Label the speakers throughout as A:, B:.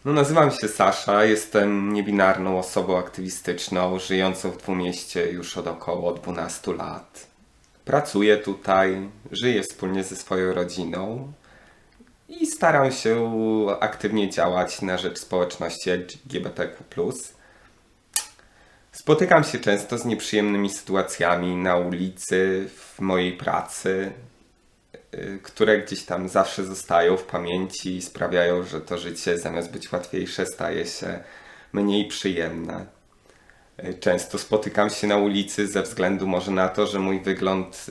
A: No, nazywam się Sasza, jestem niebinarną osobą aktywistyczną, żyjącą w Dwumieście już od około 12 lat. Pracuję tutaj, żyję wspólnie ze swoją rodziną i staram się aktywnie działać na rzecz społeczności LGBTQ+. Spotykam się często z nieprzyjemnymi sytuacjami na ulicy, w mojej pracy, które gdzieś tam zawsze zostają w pamięci i sprawiają, że to życie zamiast być łatwiejsze staje się mniej przyjemne. Często spotykam się na ulicy ze względu może na to, że mój wygląd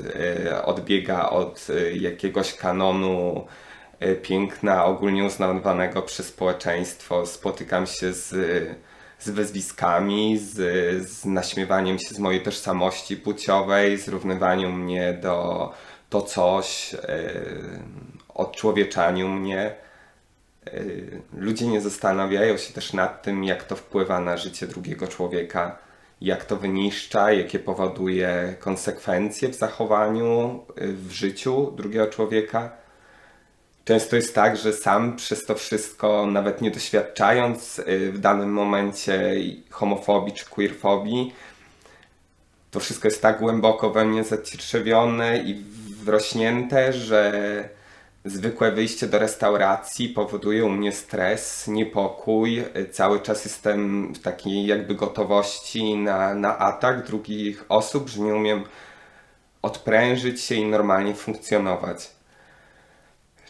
A: odbiega od jakiegoś kanonu piękna ogólnie uznawanego przez społeczeństwo. Spotykam się z wyzwiskami, z naśmiewaniem się z mojej tożsamości płciowej, zrównywaniem mnie do to coś, odczłowieczaniu mnie. Ludzie nie zastanawiają się też nad tym, jak to wpływa na życie drugiego człowieka, jak to wyniszcza, jakie powoduje konsekwencje w zachowaniu, w życiu drugiego człowieka. Często jest tak, że sam przez to wszystko, nawet nie doświadczając w danym momencie homofobii czy queerfobii, to wszystko jest tak głęboko we mnie zacietrzewione i wrośnięte, że zwykłe wyjście do restauracji powoduje u mnie stres, niepokój. Cały czas jestem w takiej jakby gotowości na atak drugich osób, że nie umiem odprężyć się i normalnie funkcjonować.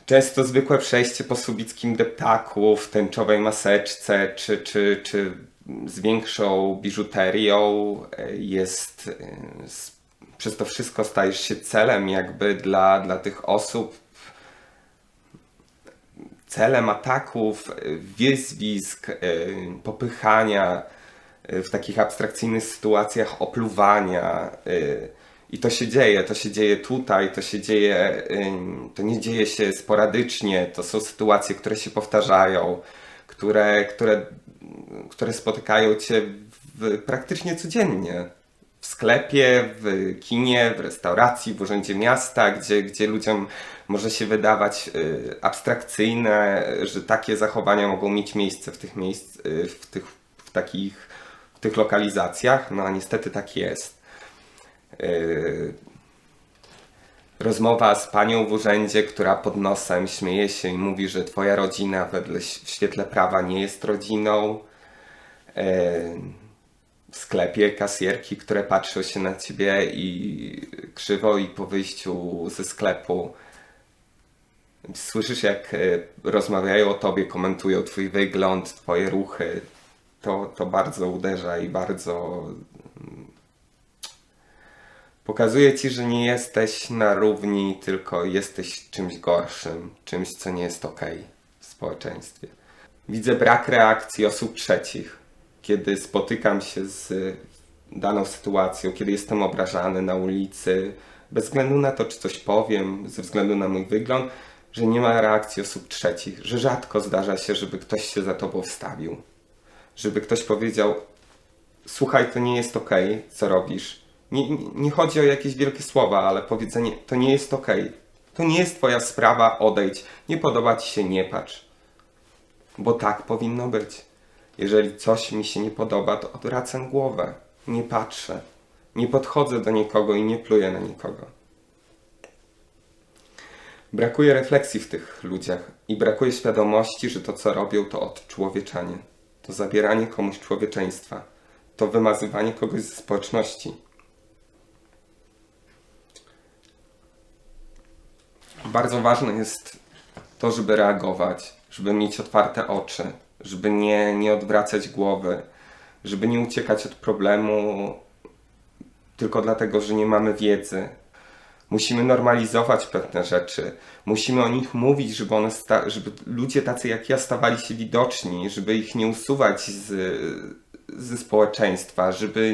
A: Często zwykłe przejście po subickim deptaku w tęczowej maseczce czy z większą biżuterią jest przez to wszystko stajesz się celem jakby dla tych osób, celem ataków, wyzwisk, popychania, w takich abstrakcyjnych sytuacjach opluwania. I to się dzieje tutaj, to nie dzieje się sporadycznie, to są sytuacje, które się powtarzają, które spotykają cię praktycznie codziennie. W sklepie, w kinie, w restauracji, w urzędzie miasta, gdzie ludziom może się wydawać abstrakcyjne, że takie zachowania mogą mieć miejsce w tych lokalizacjach. No a niestety tak jest. Rozmowa z panią w urzędzie, która pod nosem śmieje się i mówi, że twoja rodzina w świetle prawa nie jest rodziną. W sklepie kasjerki, które patrzą się na ciebie i krzywo i po wyjściu ze sklepu słyszysz, jak rozmawiają o tobie, komentują twój wygląd, twoje ruchy. To bardzo uderza i bardzo pokazuje ci, że nie jesteś na równi, tylko jesteś czymś gorszym, czymś, co nie jest okej w społeczeństwie. Widzę brak reakcji osób trzecich, kiedy spotykam się z daną sytuacją, kiedy jestem obrażany na ulicy, bez względu na to, czy coś powiem, ze względu na mój wygląd, że nie ma reakcji osób trzecich, że rzadko zdarza się, żeby ktoś się za tobą wstawił, żeby ktoś powiedział: słuchaj, to nie jest okej, co robisz. Nie chodzi o jakieś wielkie słowa, ale powiedzenie: to nie jest okej. To nie jest twoja sprawa, odejdź. Nie podoba ci się, nie patrz. Bo tak powinno być. Jeżeli coś mi się nie podoba, to odwracam głowę. Nie patrzę. Nie podchodzę do nikogo i nie pluję na nikogo. Brakuje refleksji w tych ludziach i brakuje świadomości, że to, co robią, to odczłowieczanie. To zabieranie komuś człowieczeństwa. To wymazywanie kogoś ze społeczności. Bardzo ważne jest to, żeby reagować, żeby mieć otwarte oczy, żeby nie odwracać głowy, żeby nie uciekać od problemu tylko dlatego, że nie mamy wiedzy. Musimy normalizować pewne rzeczy, musimy o nich mówić, żeby ludzie tacy jak ja stawali się widoczni, żeby ich nie usuwać ze społeczeństwa, żeby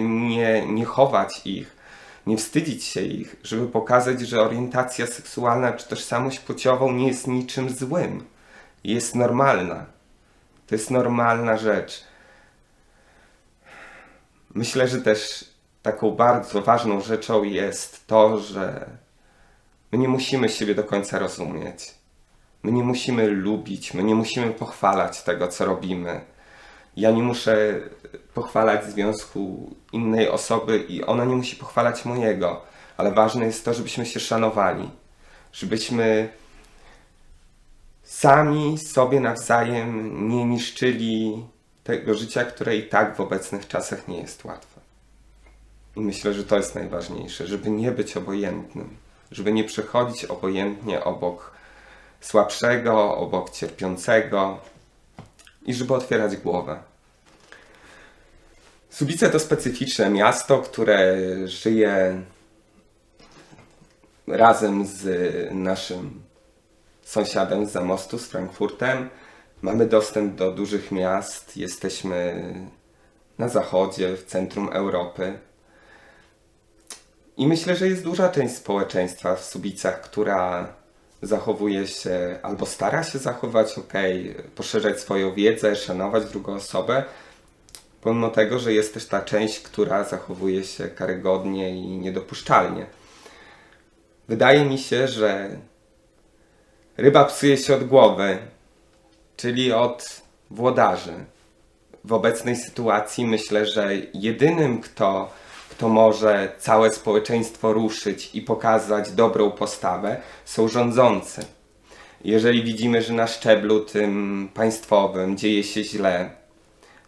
A: nie chować ich, nie wstydzić się ich, żeby pokazać, że orientacja seksualna czy tożsamość płciową nie jest niczym złym. Jest normalna. To jest normalna rzecz. Myślę, że też taką bardzo ważną rzeczą jest to, że my nie musimy siebie do końca rozumieć. My nie musimy lubić, my nie musimy pochwalać tego, co robimy. Ja nie muszę pochwalać związku innej osoby i ona nie musi pochwalać mojego. Ale ważne jest to, żebyśmy się szanowali. Żebyśmy sami sobie nawzajem nie niszczyli tego życia, które i tak w obecnych czasach nie jest łatwe. I myślę, że to jest najważniejsze, żeby nie być obojętnym, żeby nie przechodzić obojętnie obok słabszego, obok cierpiącego i żeby otwierać głowę. Subice to specyficzne miasto, które żyje razem z naszym sąsiadem z zamostu, z Frankfurtem. Mamy dostęp do dużych miast, jesteśmy na zachodzie, w centrum Europy. I myślę, że jest duża część społeczeństwa w Subicach, która zachowuje się albo stara się zachować poszerzać swoją wiedzę, szanować drugą osobę, pomimo tego, że jest też ta część, która zachowuje się karygodnie i niedopuszczalnie. Wydaje mi się, że ryba psuje się od głowy, czyli od włodarzy. W obecnej sytuacji myślę, że jedynym, kto może całe społeczeństwo ruszyć i pokazać dobrą postawę, są rządzący. Jeżeli widzimy, że na szczeblu tym państwowym dzieje się źle,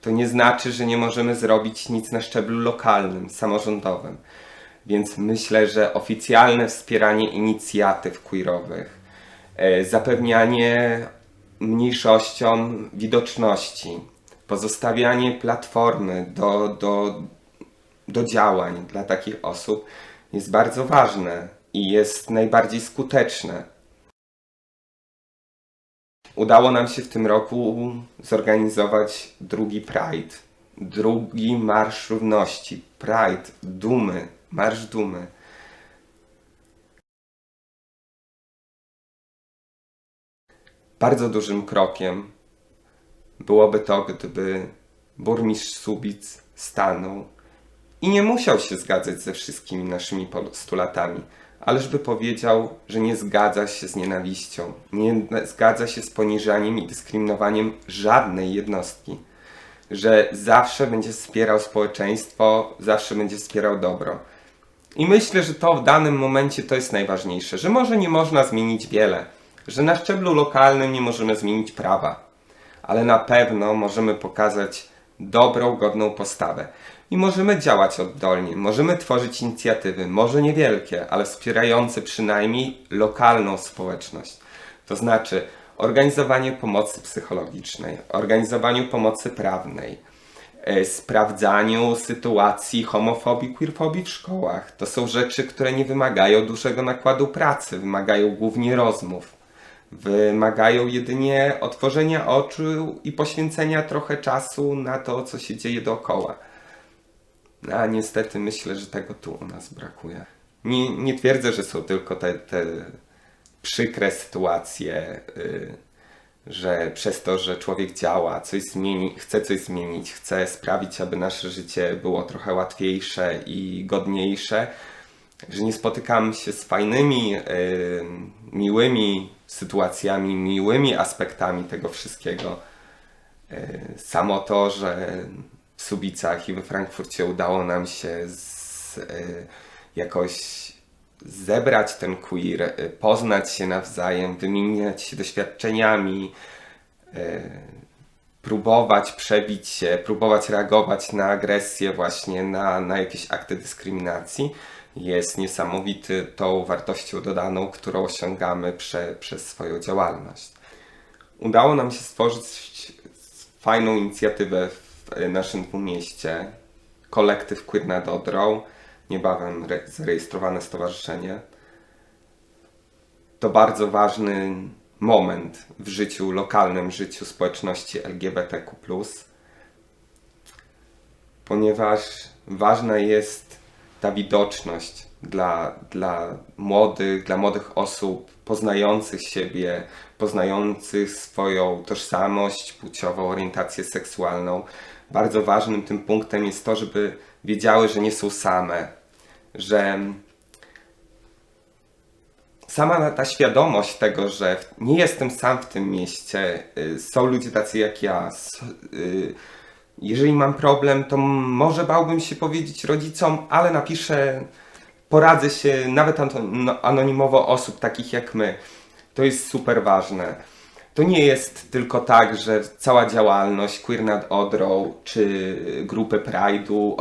A: to nie znaczy, że nie możemy zrobić nic na szczeblu lokalnym, samorządowym. Więc myślę, że oficjalne wspieranie inicjatyw queerowych, zapewnianie mniejszościom widoczności, pozostawianie platformy do działań dla takich osób jest bardzo ważne i jest najbardziej skuteczne. Udało nam się w tym roku zorganizować drugi Pride, drugi Marsz Równości, Pride, Dumy, Marsz Dumy. Bardzo dużym krokiem byłoby to, gdyby burmistrz Subic stanął i nie musiał się zgadzać ze wszystkimi naszymi postulatami, ale żeby powiedział, że nie zgadza się z nienawiścią, nie zgadza się z poniżaniem i dyskryminowaniem żadnej jednostki, że zawsze będzie wspierał społeczeństwo, zawsze będzie wspierał dobro. I myślę, że to w danym momencie to jest najważniejsze, że może nie można zmienić wiele, że na szczeblu lokalnym nie możemy zmienić prawa, ale na pewno możemy pokazać dobrą, godną postawę. I możemy działać oddolnie, możemy tworzyć inicjatywy, może niewielkie, ale wspierające przynajmniej lokalną społeczność. To znaczy organizowanie pomocy psychologicznej, organizowaniu pomocy prawnej, sprawdzaniu sytuacji homofobii, queerfobii w szkołach. To są rzeczy, które nie wymagają dużego nakładu pracy, wymagają głównie rozmów. Wymagają jedynie otworzenia oczu i poświęcenia trochę czasu na to, co się dzieje dookoła. A niestety myślę, że tego tu u nas brakuje. Nie twierdzę, że są tylko te przykre sytuacje, że przez to, że człowiek działa, chce coś zmienić, chce sprawić, aby nasze życie było trochę łatwiejsze i godniejsze, że nie spotykamy się z fajnymi, miłymi sytuacjami, miłymi aspektami tego wszystkiego. Samo to, że w Subicach i we Frankfurcie udało nam się jakoś zebrać ten queer, poznać się nawzajem, wymieniać się doświadczeniami, próbować przebić się, próbować reagować na agresję, właśnie na jakieś akty dyskryminacji, jest niesamowitą wartością dodaną, którą osiągamy przez swoją działalność. Udało nam się stworzyć fajną inicjatywę w naszym dwumieście, kolektyw Queer nad Odrą, niebawem zarejestrowane stowarzyszenie. To bardzo ważny moment w życiu, lokalnym życiu społeczności LGBTQ+, ponieważ ważna jest ta widoczność dla młodych osób poznających siebie, poznających swoją tożsamość płciową, orientację seksualną. Bardzo ważnym tym punktem jest to, żeby wiedziały, że nie są same, że sama ta świadomość tego, że nie jestem sam w tym mieście, są ludzie tacy jak ja. Jeżeli mam problem, to może bałbym się powiedzieć rodzicom, ale napiszę, poradzę się nawet anonimowo osób takich jak my. To jest super ważne. To nie jest tylko tak, że cała działalność Queer nad Odrą czy grupy Pride'u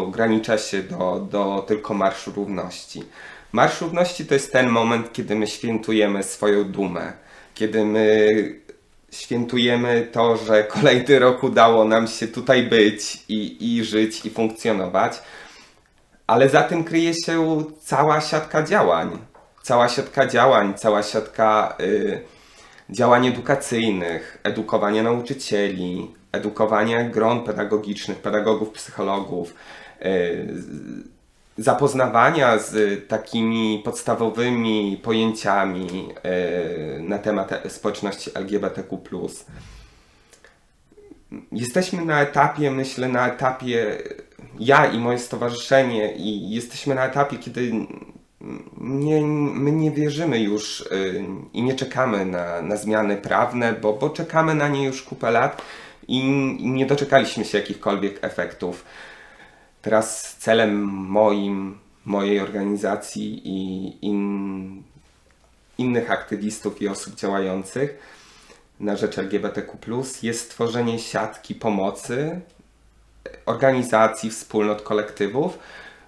A: ogranicza się do tylko Marszu Równości. Marsz Równości to jest ten moment, kiedy my świętujemy swoją dumę, kiedy my świętujemy to, że kolejny rok udało nam się tutaj być i żyć i funkcjonować, ale za tym kryje się cała siatka działań. Cała siatka działań edukacyjnych, edukowania nauczycieli, edukowania gron pedagogicznych, pedagogów, psychologów, zapoznawania z takimi podstawowymi pojęciami na temat społeczności LGBTQ+. Jesteśmy na etapie, myślę, ja i moje stowarzyszenie, i jesteśmy na etapie, kiedy my nie wierzymy już i nie czekamy na zmiany prawne, bo czekamy na nie już kupę lat i nie doczekaliśmy się jakichkolwiek efektów. Teraz celem mojej organizacji i innych aktywistów i osób działających na rzecz LGBTQ+, jest stworzenie siatki pomocy, organizacji, wspólnot, kolektywów,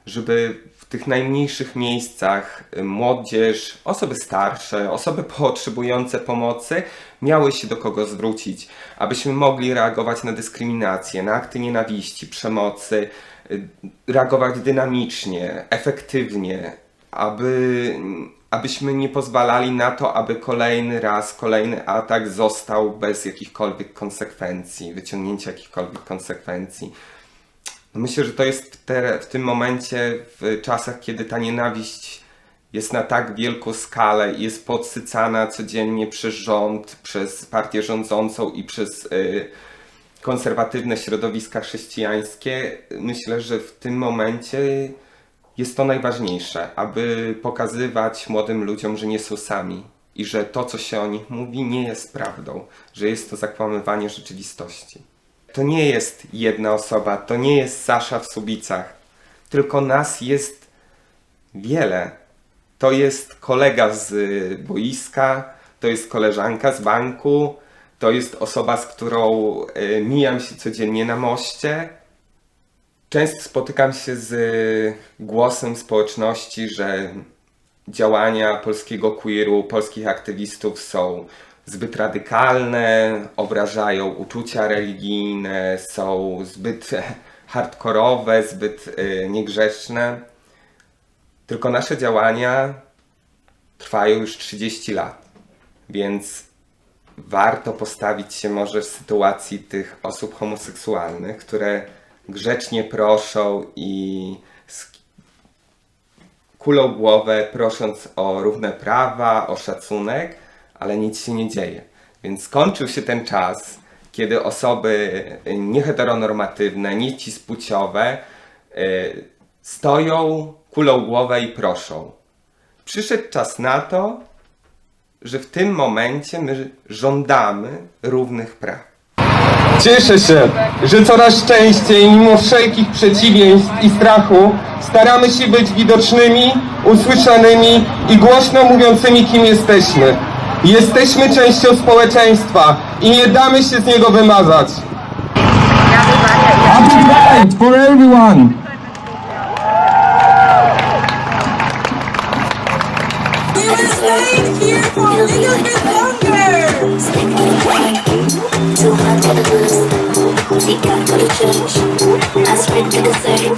A: żeby w tych najmniejszych miejscach młodzież, osoby starsze, osoby potrzebujące pomocy miały się do kogo zwrócić, abyśmy mogli reagować na dyskryminację, na akty nienawiści, przemocy, reagować dynamicznie, efektywnie, abyśmy nie pozwalali na to, aby kolejny atak został bez jakichkolwiek konsekwencji, wyciągnięcia jakichkolwiek konsekwencji. Myślę, że to jest w tym momencie, w czasach, kiedy ta nienawiść jest na tak wielką skalę i jest podsycana codziennie przez rząd, przez partię rządzącą i przez konserwatywne środowiska chrześcijańskie. Myślę, że w tym momencie jest to najważniejsze, aby pokazywać młodym ludziom, że nie są sami i że to, co się o nich mówi, nie jest prawdą, że jest to zakłamywanie rzeczywistości. To nie jest jedna osoba, to nie jest Sasza w Słubicach, tylko nas jest wiele. To jest kolega z boiska, to jest koleżanka z banku, to jest osoba, z którą mijam się codziennie na moście. Często spotykam się z głosem społeczności, że działania polskiego queeru, polskich aktywistów są zbyt radykalne, obrażają uczucia religijne, są zbyt hardkorowe, zbyt niegrzeczne. Tylko nasze działania trwają już 30 lat, więc warto postawić się może w sytuacji tych osób homoseksualnych, które grzecznie proszą i kulą głowę, prosząc o równe prawa, o szacunek, ale nic się nie dzieje. Więc skończył się ten czas, kiedy osoby nieheteronormatywne, niecis-płciowe stoją kulą głowę i proszą. Przyszedł czas na to, że w tym momencie my żądamy równych praw. Cieszę się, że coraz częściej, mimo wszelkich przeciwieństw i strachu, staramy się być widocznymi, usłyszanymi i głośno mówiącymi, kim jesteśmy. Jesteśmy częścią społeczeństwa i nie damy się z niego wymazać. Happy Pride for everyone!
B: We will stay here for a little bit longer!
C: Too hot for the blues, take out to the church. I spread to the circuit,